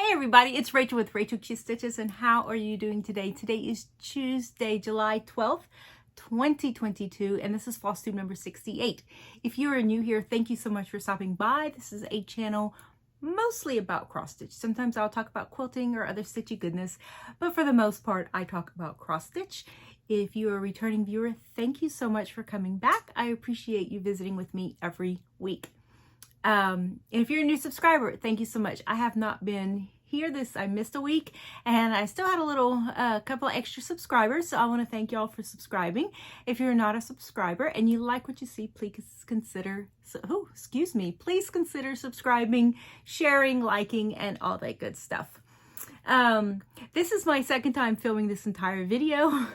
Hey everybody, it's Rachel with Rachel Q Stitches, and how are you doing today? Today is Tuesday, July 12th, 2022, and this is FlossTube number 68. If you are new here, thank you so much for stopping by. This is a channel mostly about cross stitch. Sometimes I'll talk about quilting or other stitchy goodness, but for the most part, I talk about cross stitch. If you are a returning viewer, thank you so much for coming back. I appreciate you visiting with me every week. And if you're a new subscriber, thank you so much. I have not been here I missed a week, and I still had a couple of extra subscribers, so I want to thank y'all for subscribing. If you're not a subscriber and you like what you see, please consider please consider subscribing, sharing, liking, and all that good stuff. This is my second time filming this entire video.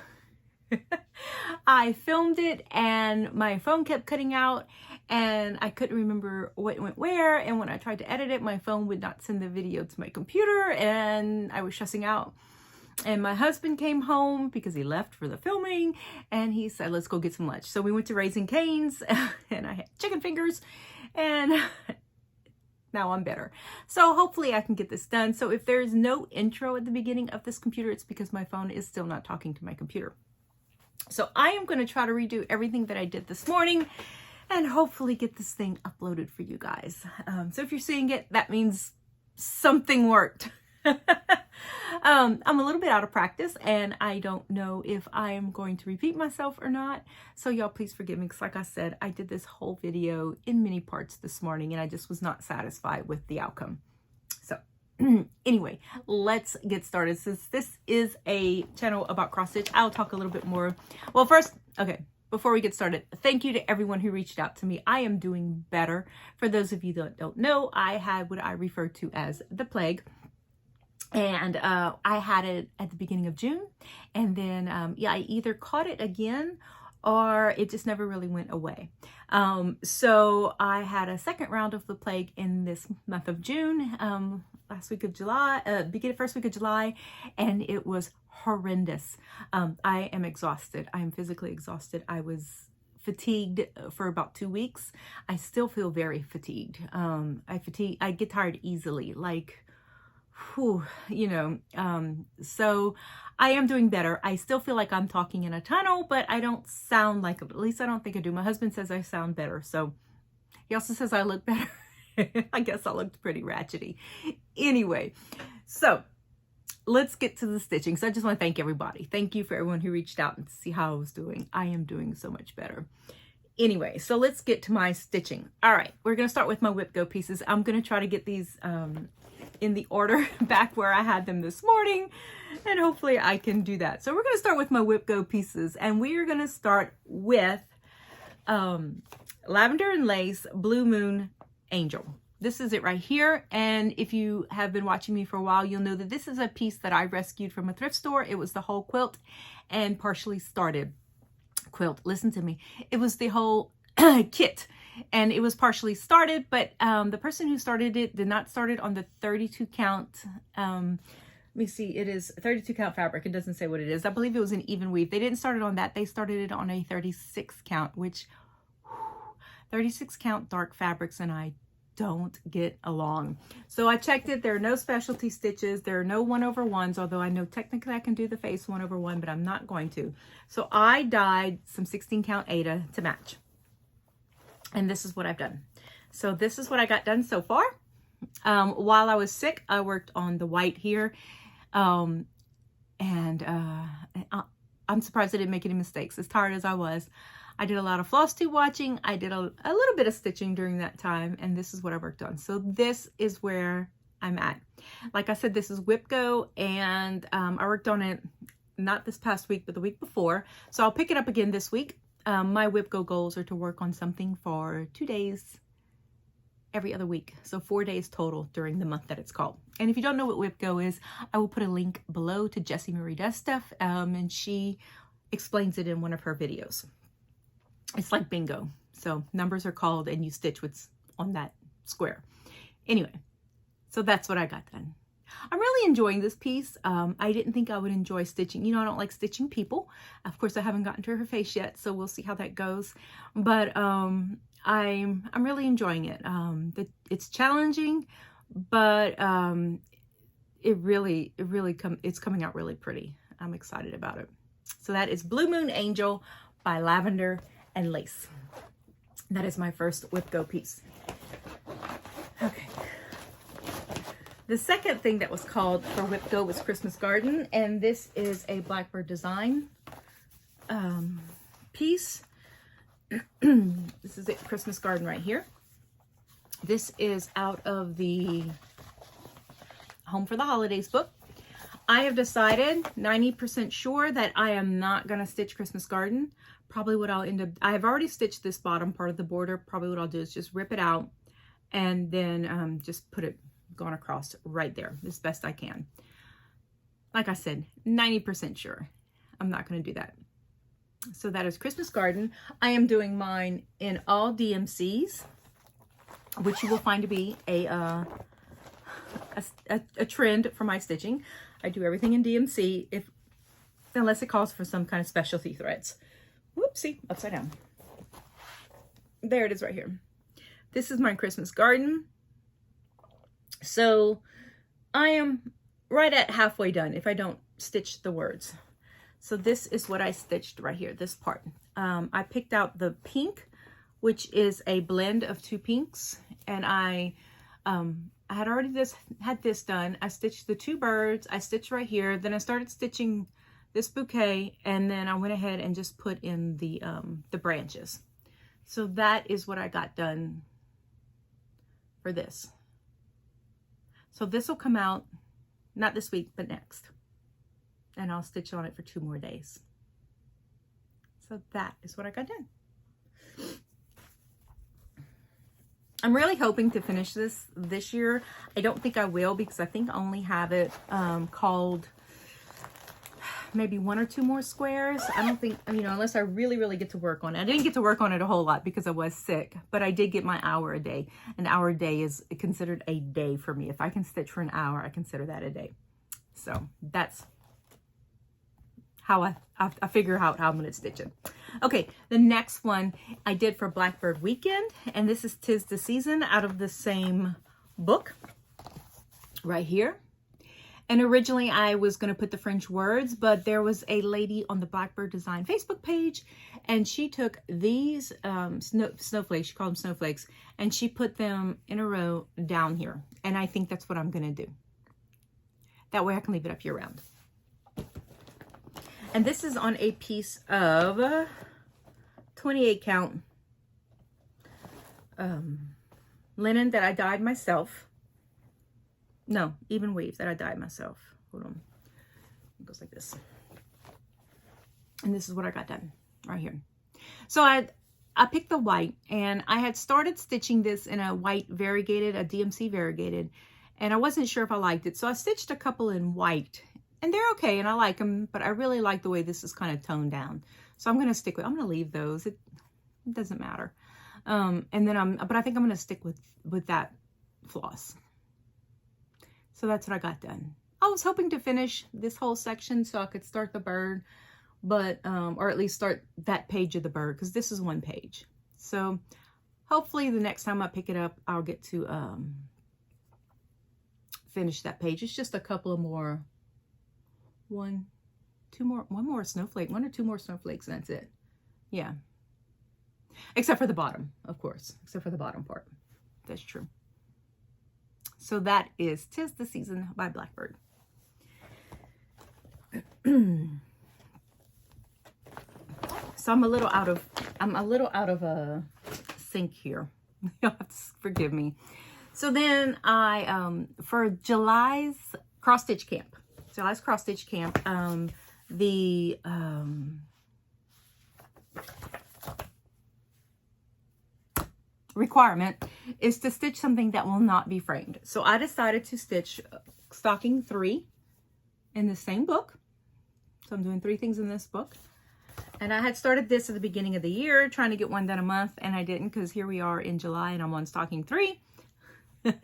I filmed it and my phone kept cutting out and I couldn't remember what went where, and when I tried to edit it, my phone would not send the video to my computer and I was stressing out. And my husband came home because he left for the filming and he said, let's go get some lunch. So we went to Raising Cane's and I had chicken fingers, and now I'm better. So hopefully I can get this done. So if there's no intro at the beginning of this computer, it's because my phone is still not talking to my computer. So I am going to try to redo everything that I did this morning and hopefully get this thing uploaded for you guys. So if you're seeing it, that means something worked. I'm a little bit out of practice and I don't know if I am going to repeat myself or not. So y'all please forgive me, because like I said, I did this whole video in many parts this morning and I just was not satisfied with the outcome. So anyway, let's get started. Since this is a channel about cross stitch, I'll talk a little bit more. Well, first, okay, before we get started, thank you to everyone who reached out to me. I am doing better. For those of you that don't know, I had what I refer to as the plague. And I had it at the beginning of June. And then, I either caught it again or it just never really went away. So I had a second round of the plague in this month of June, first week of July, and it was horrendous. I am exhausted. I am physically exhausted. I was fatigued for about 2 weeks. I still feel very fatigued. I get tired easily, like, whew, so I am doing better. I still feel like I'm talking in a tunnel, but I don't sound like it. At least I don't think I do. My husband says I sound better. So he also says I look better. I guess I looked pretty ratchety. Anyway, so let's get to the stitching. So I just want to thank everybody. Thank you for everyone who reached out and see how I was doing. I am doing so much better. Anyway, so let's get to my stitching. All right, we're going to start with my whip go pieces. I'm going to try to get these in the order back where I had them this morning, and hopefully I can do that. So we're going to start with my whip go pieces, and we are going to start with Lavender and Lace Blue Moon Angel. This is it right here, and if you have been watching me for a while, you'll know that this is a piece that I rescued from a thrift store. It was the whole quilt and partially started quilt. Listen to me. It was the whole kit, and it was partially started, but the person who started it did not start it on the 32 count. Let me see, it is 32 count fabric. It doesn't say what it is. I believe it was an even weave. They didn't start it on that. They started it on a 36 count, which 36 count dark fabrics and I don't get along. So I checked it. There are no specialty stitches. There are no 1/1s, although I know technically I can do the face 1/1, but I'm not going to. So I dyed some 16 count Aida to match. And this is what I've done. So this is what I got done so far. While I was sick, I worked on the white here. I'm surprised I didn't make any mistakes. As tired as I was, I did a lot of FlossTube watching. I did a little bit of stitching during that time, and this is what I worked on. So this is where I'm at. Like I said, this is Whip Go, and I worked on it not this past week, but the week before. So I'll pick it up again this week. My Whip Go goals are to work on something for 2 days every other week. So 4 days total during the month that it's called. And if you don't know what Whip Go is, I will put a link below to Jessie Marie Does Stuff, and she explains it in one of her videos. It's like bingo. So numbers are called and you stitch what's on that square. Anyway, so that's what I got done. I'm really enjoying this piece. I didn't think I would enjoy stitching. I don't like stitching people. Of course, I haven't gotten to her face yet, so we'll see how that goes. But I'm really enjoying it. It's challenging, but it's coming out really pretty. I'm excited about it. So that is Blue Moon Angel by Lavender and Lace. That is my first Whip Go piece. Okay. The second thing that was called for Whip Go was Christmas Garden, and this is a Blackbird design piece. This is a Christmas Garden right here. This is out of the Home for the Holidays book. I have decided 90% sure that I am not going to stitch Christmas Garden. Probably what I'll end up, I have already stitched this bottom part of the border. Probably what I'll do is just rip it out and then just put it going across right there as best I can. Like I said, 90% sure I'm not going to do that. So that is Christmas Garden. I am doing mine in all DMCs, which you will find to be a trend for my stitching. I do everything in DMC unless it calls for some kind of specialty threads. Whoopsie, upside down. There it is right here. This is my Christmas Garden. So I am right at halfway done if I don't stitch the words. So this is what I stitched right here, this part. I picked out the pink, which is a blend of two pinks, and I had already had this done. I stitched the two birds, I stitched right here, then I started stitching this bouquet, and then I went ahead and just put in the branches. So that is what I got done for this. So this will come out not this week, but next. And I'll stitch on it for 2 more days. So that is what I got done. I'm really hoping to finish this year. I don't think I will because I think I only have it called maybe 1 or 2 more squares. I don't think, unless I really get to work on it. I didn't get to work on it a whole lot because I was sick, but I did get my hour a day. An hour a day is considered a day for me. If I can stitch for an hour, I consider that a day. So that's how I figure out how I'm going to stitch it. Okay, the next one I did for Blackbird Weekend, and this is 'Tis the Season out of the same book right here. And originally I was going to put the French words, but there was a lady on the Blackbird Design Facebook page, and she took these snowflakes, she called them snowflakes, and she put them in a row down here. And I think that's what I'm going to do. That way I can leave it up year round. And this is on a piece of 28 count linen that I dyed myself. No, even weave that I dyed myself. Hold on. It goes like this. And this is what I got done right here. So I picked the white, and I had started stitching this in a white variegated, a DMC variegated, and I wasn't sure if I liked it. So I stitched a couple in white, and they're okay, and I like them, but I really like the way this is kind of toned down. So I'm going to stick with, I'm going to leave those. It doesn't matter. And then but I think I'm going to stick with that floss. So that's what I got done. I was hoping to finish this whole section so I could start the bird, but, or at least start that page of the bird, because this is 1 page. So hopefully the next time I pick it up, I'll get to finish that page. It's just a couple of more, 1 more snowflake, 1 or 2 more snowflakes, and that's it. Yeah. Except for the bottom, of course, except for the bottom part. That's true. So that is 'Tis the Season by Blackbird. So I'm a little out of a sync here. You'll have to forgive me. So then I for July's cross stitch camp, the requirement is to stitch something that will not be framed. So I decided to stitch stocking 3 in the same book. So I'm doing 3 things in this book. And I had started this at the beginning of the year, trying to get one done a month, and I didn't, because here we are in July and I'm on stocking 3. But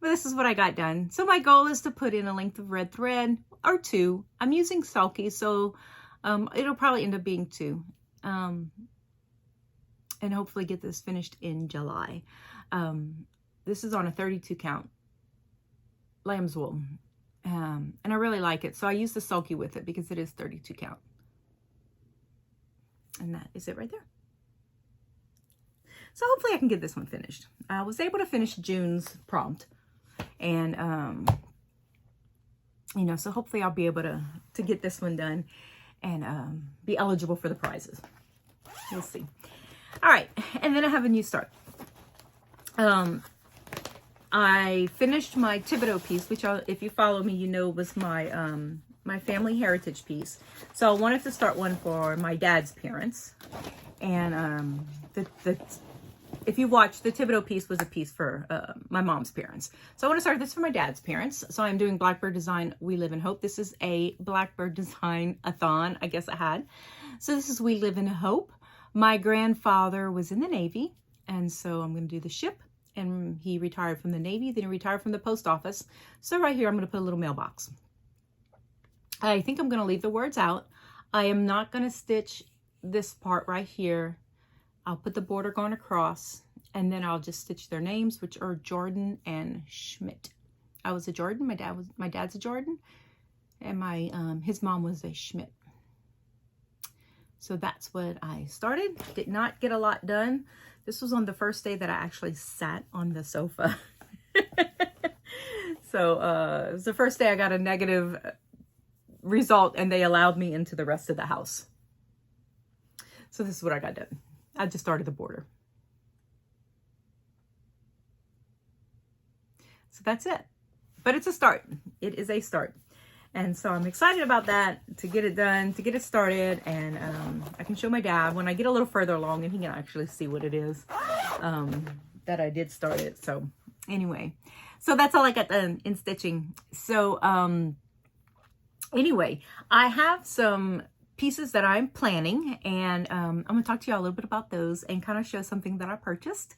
this is what I got done. So my goal is to put in a length of red thread or 2. I'm using sulky, so it'll probably end up being 2. And hopefully get this finished in July. This is on a 32 count lamb's wool. And I really like it. So I use the sulky with it because it is 32 count. And that is it right there. So hopefully I can get this one finished. I was able to finish June's prompt. And, you know, so hopefully I'll be able to get this one done and be eligible for the prizes. We'll see. All right. And then I have a new start. I finished my Thibodeau piece, which if you follow me, you know was my my family heritage piece. So I wanted to start one for my dad's parents. And if you watch, the Thibodeau piece was a piece for my mom's parents. So I want to start this for my dad's parents. So I'm doing Blackbird Design, We Live in Hope. This is a Blackbird Design-a-thon, I guess I had. So this is We Live in Hope. My grandfather was in the Navy, and so I'm going to do the ship. And he retired from the Navy, then he retired from the post office. So right here, I'm going to put a little mailbox. I think I'm going to leave the words out. I am not going to stitch this part right here. I'll put the border going across, and then I'll just stitch their names, which are Jordan and Schmidt. I was a Jordan. My dad's a Jordan, and his mom was a Schmidt. So that's what I started. Did not get a lot done. This was on the first day that I actually sat on the sofa. So it was the first day I got a negative result, and they allowed me into the rest of the house. So this is what I got done. I just started the border. So that's it. But it's a start. It is a start. And so I'm excited about that, to get it done, to get it started. And I can show my dad when I get a little further along, and he can actually see what it is that I did start it. So anyway, so that's all I got done in stitching. So anyway, I have some pieces that I'm planning, and I'm going to talk to you all a little bit about those and kind of show something that I purchased.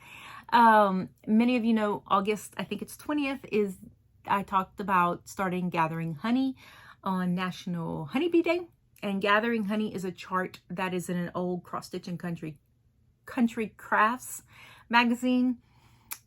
Many of you know August, I think it's 20th, I talked about starting gathering honey on National Honeybee Day. And gathering honey is a chart that is in an old Cross Stitch and Country Crafts magazine.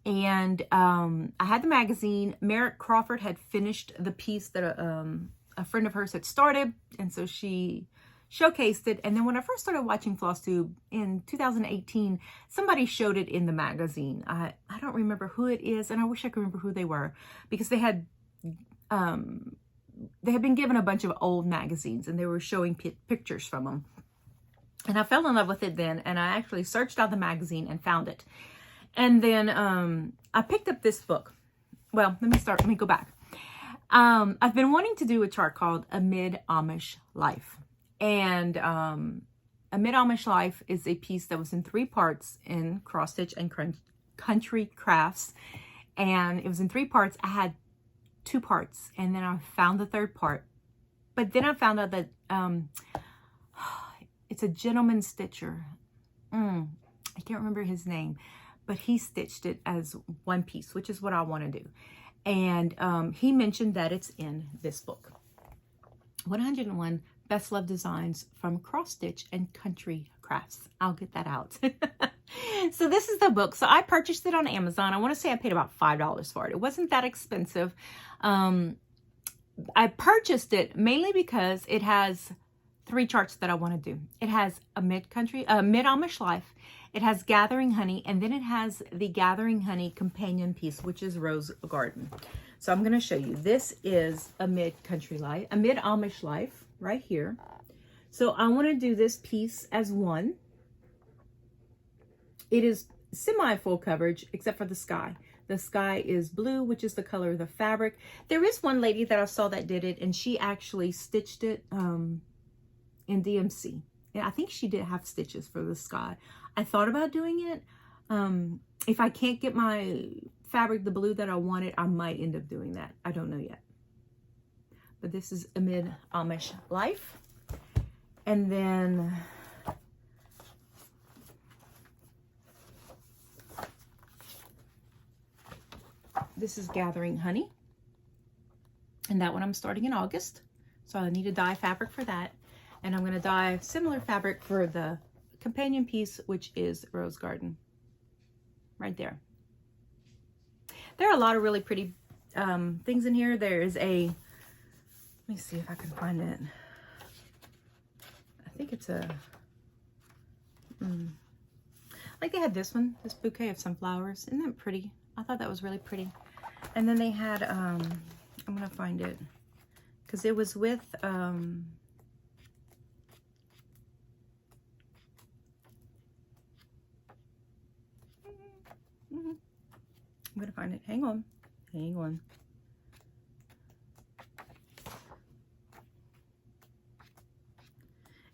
And I had the magazine. Merritt Crawford had finished the piece that a friend of hers had started, and so she showcased it. And then when I first started watching FlossTube in 2018, somebody showed it in the magazine. I don't remember who it is, and I wish I could remember who they were, because they had been given a bunch of old magazines, and they were showing pictures from them. And I fell in love with it then, and I actually searched out the magazine and found it. And then I picked up this book. Well, let me go back. I've been wanting to do a chart called A Mid-Amish Life. And A Mid-Amish Life is a piece that was in 3 parts in Cross Stitch and Country Crafts. And it was in 3 parts. I had 2 parts, and then I found the 3rd part. But then I found out that it's a gentleman stitcher. I can't remember his name, but he stitched it as one piece, which is what I want to do. And he mentioned that it's in this book. 101 Best Loved Designs from Cross Stitch and Country Crafts. I'll get that out. So this is the book. So I purchased it on Amazon. I want to say I paid about $5 for it. It wasn't that expensive. I purchased it mainly because it has 3 charts that I want to do. It has a Mid-Amish Life. It has Gathering Honey, and then it has the Gathering Honey companion piece, which is Rose Garden. So I'm going to show you. This is a Mid-Amish Life right here. So I want to do this piece as one. It is semi-full coverage, except for the sky. The sky is blue, which is the color of the fabric. There is one lady that I saw that did it, and she actually stitched it in DMC. Yeah, I think she did have stitches for the sky. I thought about doing it. If I can't get my fabric the blue that I wanted, I might end up doing that. I don't know yet. But this is a Mid-Amish Life. And then this is Gathering Honey. And that one I'm starting in August. So I need to dye fabric for that. And I'm going to dye similar fabric for the companion piece, which is Rose Garden. Right there. There are a lot of really pretty things in here. There's a Let me see if I can find it. I think it's a, like they had this one, this bouquet of sunflowers. Isn't that pretty? I thought that was really pretty. And then they had, I'm going to find it because it was with, I'm going to find it. Hang on. Hang on.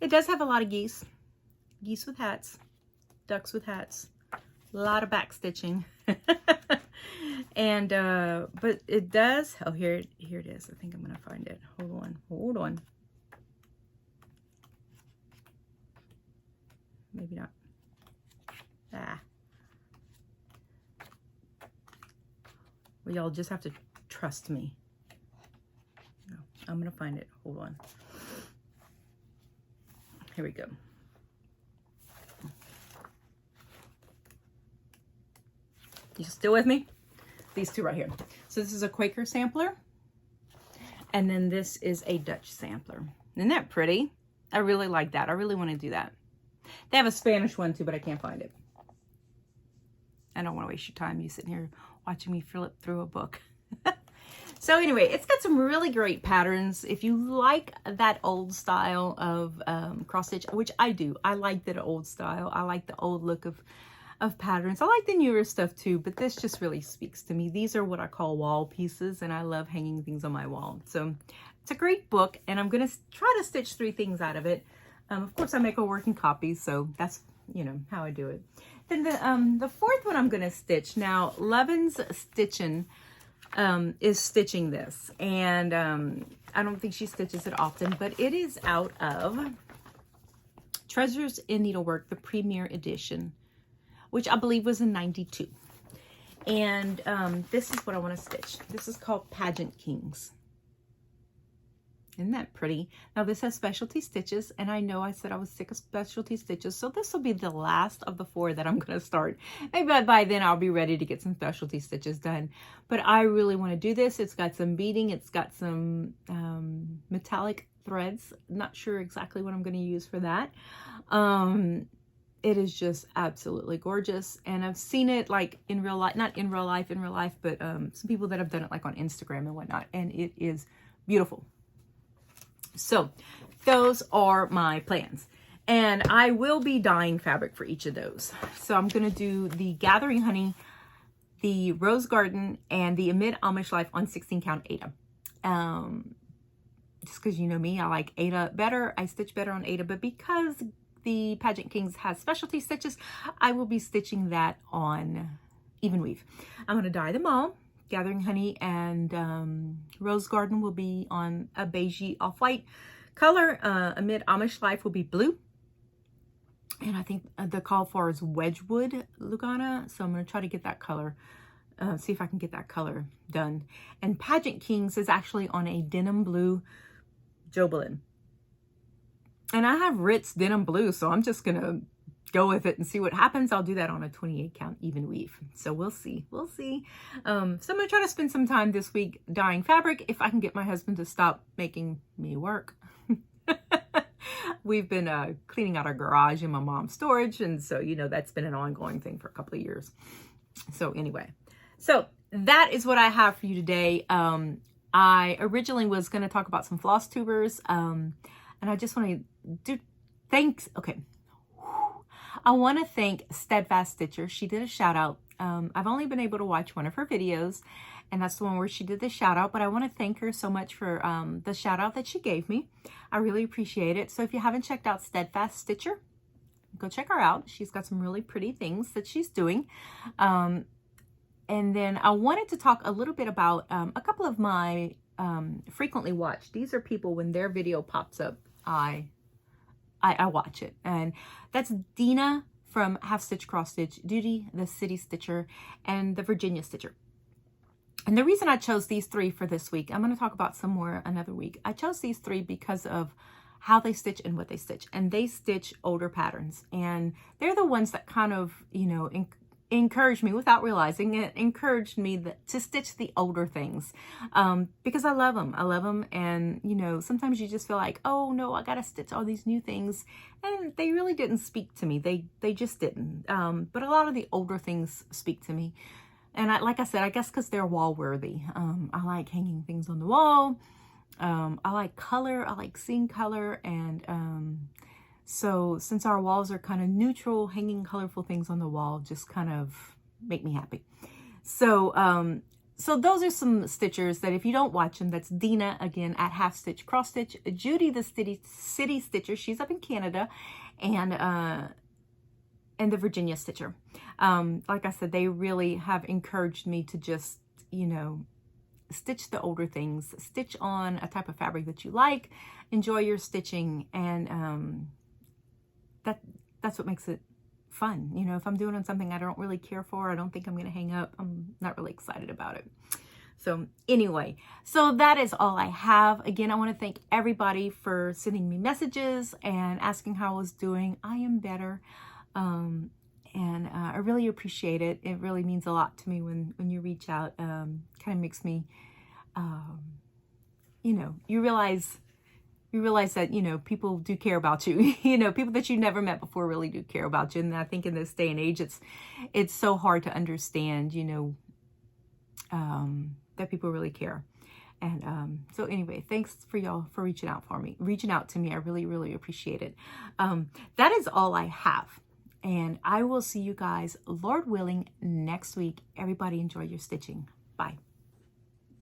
It does have a lot of geese. Geese with hats. Ducks with hats. A lot of back stitching. And, but it does, oh, here it is. I think I'm going to find it. Hold on. Maybe not. Well, y'all just have to trust me. No, I'm going to find it. Hold on. Here we go. You still with me? These two right here. So this is a Quaker sampler. And then this is a Dutch sampler. Isn't that pretty? I really like that. I really want to do that. They have a Spanish one too, but I can't find it. I don't want to waste your time. You sitting here watching me flip through a book. So anyway, it's got some really great patterns. If you like that old style of cross stitch, which I do. I like that old style. I like the old look of patterns. I like the newer stuff too, but this just really speaks to me. These are what I call wall pieces, and I love hanging things on my wall. So it's a great book, and I'm going to try to stitch 3 things out of it. Of course, I make a working copy, so that's, you know, how I do it. Then the fourth one I'm going to stitch. Now, Levin's Stitchin' is stitching this, and I don't think she stitches it often, but it is out of Treasures in Needlework, the Premier Edition, which I believe was in '92. And this is what I want to stitch. This is called Pageant Kings. Isn't that pretty? Now this has specialty stitches, and I know I said I was sick of specialty stitches, so this will be the last of the 4 that I'm going to start. Maybe by then I'll be ready to get some specialty stitches done. But I really want to do this. It's got some beading. It's got some metallic threads. Not sure exactly what I'm going to use for that. It is just absolutely gorgeous, and I've seen it like in real life, not in real life, but some people that have done it like on Instagram and whatnot, and it is beautiful. So those are my plans, and I will be dyeing fabric for each of those. So I'm going to do the Gathering Honey, the Rose Garden, and the Amid Amish Life on 16 count Aida. Just because you know me, I like Aida better. I stitch better on Aida, but because the Pageant Kings has specialty stitches, I will be stitching that on even weave. I'm going to dye them all. Gathering Honey and Rose Garden will be on a beigey off-white color. Amid Amish Life will be blue. And I think the call for is Wedgwood Lugana. So I'm going to try to get that color, see if I can get that color done. And Pageant Kings is actually on a denim blue Jobelin. And I have Ritz denim blue, so I'm just going to go with it and see what happens. I'll do that on a 28 count even weave. So we'll see. We'll see. So I'm going to try to spend some time this week dyeing fabric if I can get my husband to stop making me work. We've been cleaning out our garage in my mom's storage. And so, you know, that's been an ongoing thing for a couple of years. So anyway, so that is what I have for you today. I originally was going to talk about some FlossTubers. And I just want to do thanks. Okay. I want to thank Steadfast Stitcher. She did a shout out. I've only been able to watch one of her videos, and that's the one where she did the shout out, but I want to thank her so much for the shout out that she gave me. I really appreciate it. So if you haven't checked out Steadfast Stitcher, go check her out. She's got some really pretty things that she's doing. And then I wanted to talk a little bit about a couple of my frequently watched. These are people when their video pops up, I watch it, and that's Dina from Half Stitch Cross Stitch, Duty, the City Stitcher, and the Virginia Stitcher. And the reason I chose these 3 for this week, I'm going to talk about some more another week. I chose these 3 because of how they stitch and what they stitch, and they stitch older patterns, and they're the ones that kind of, you know, encouraged me, without realizing it, encouraged me to stitch the older things, because I love them. I love them. And, you know, sometimes you just feel like, oh no, I got to stitch all these new things. And they really didn't speak to me. They just didn't. But a lot of the older things speak to me. And like I said, I guess because they're wall worthy. I like hanging things on the wall. I like color. I like seeing color. And, so since our walls are kind of neutral, hanging colorful things on the wall just kind of make me happy. So, so those are some stitchers that if you don't watch them, that's Dina, again, at Half Stitch Cross Stitch, Judy, the City Stitcher, she's up in Canada, and the Virginia Stitcher. Like I said, they really have encouraged me to just, you know, stitch the older things, stitch on a type of fabric that you like, enjoy your stitching, and that's what makes it fun. You know, if I'm doing something I don't really care for, I don't think I'm going to hang up, I'm not really excited about it. So anyway, so that is all I have. Again, I want to thank everybody for sending me messages and asking how I was doing. I am better. And I really appreciate it. It really means a lot to me when you reach out. Kind of makes me, you know, you realize that, you know, people do care about you. You know, people that you never met before really do care about you. And I think in this day and age, it's so hard to understand, you know, that people really care. And so anyway, thanks for y'all for reaching out to me. I really, really appreciate it. That is all I have. And I will see you guys, Lord willing, next week. Everybody enjoy your stitching. Bye.